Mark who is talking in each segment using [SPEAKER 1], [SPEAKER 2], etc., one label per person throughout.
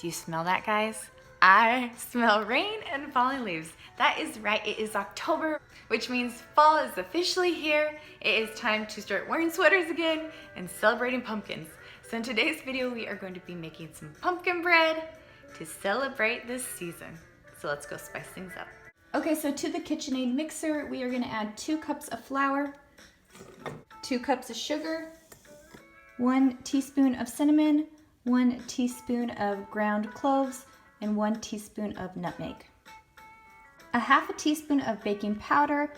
[SPEAKER 1] Do you smell that, guys? I smell rain and falling leaves. That is right, it is October, which means fall is officially here. It is time to start wearing sweaters again and celebrating pumpkins. So in today's video, we are going to be making some pumpkin bread to celebrate this season. So let's go spice things up. Okay, so to the KitchenAid mixer, we are gonna add 2 cups of flour, 2 cups of sugar, 1 teaspoon of cinnamon, 1 teaspoon of ground cloves, and 1 teaspoon of nutmeg. A half a teaspoon of baking powder,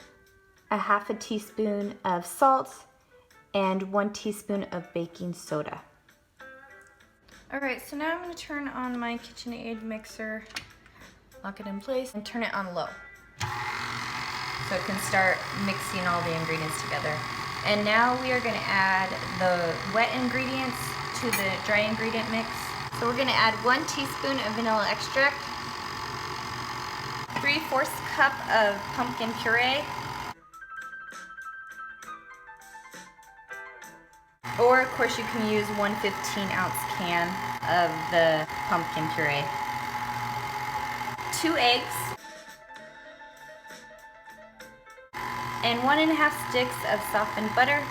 [SPEAKER 1] a half a teaspoon of salt, and 1 teaspoon of baking soda. All right, so now I'm gonna turn on my KitchenAid mixer, lock it in place, and turn it on low, so it can start mixing all the ingredients together. And now we are gonna add the wet ingredients to the dry ingredient mix. So we're gonna add 1 teaspoon of vanilla extract, 3/4 cup of pumpkin puree, or of course you can use 1 15-ounce can of the pumpkin puree, 2 eggs, and 1½ sticks of softened butter.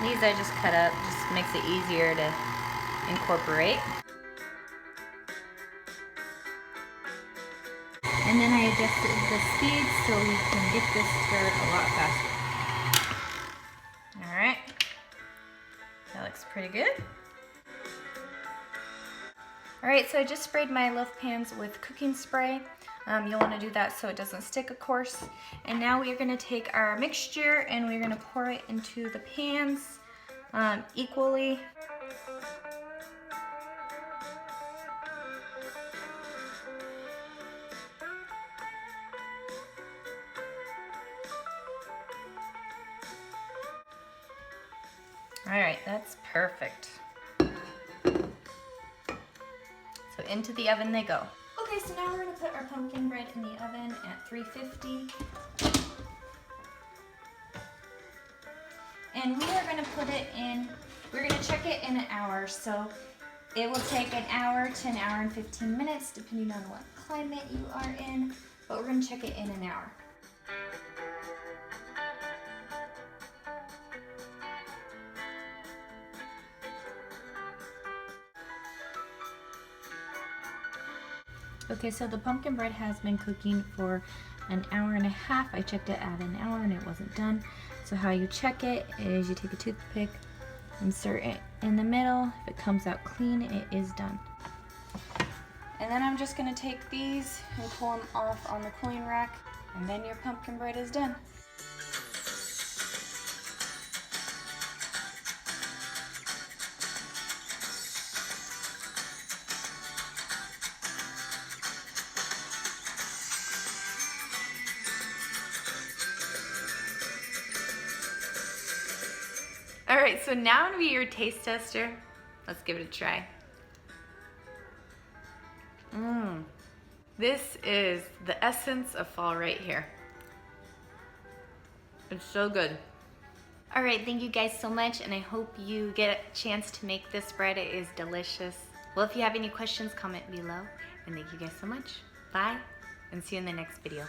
[SPEAKER 1] These I just cut up, just makes it easier to incorporate. And then I adjusted the speed so we can get this stirred a lot faster. All right, that looks pretty good. All right, so I just sprayed my loaf pans with cooking spray. You'll want to do that so it doesn't stick, of course. And now we are going to take our mixture and we're going to pour it into the pans equally. All right, that's perfect. So into the oven they go. Okay, so now we're gonna put our pumpkin bread in the oven at 350. And we are gonna put it in, we're gonna check it in an hour. So it will take an hour to an hour and 15 minutes, depending on what climate you are in, but we're gonna check it in an hour. Okay, so the pumpkin bread has been cooking for an hour and a half. I checked it at an hour and it wasn't done. So how you check it is you take a toothpick, insert it in the middle. If it comes out clean, it is done. And then I'm just gonna take these and pull them off on the cooling rack, and then your pumpkin bread is done. All right, so now I'm gonna be your taste tester. Let's give it a try. This is the essence of fall right here. It's so good. All right, thank you guys so much, and I hope you get a chance to make this bread. It is delicious. Well, if you have any questions, comment below, and thank you guys so much. Bye, and see you in the next video.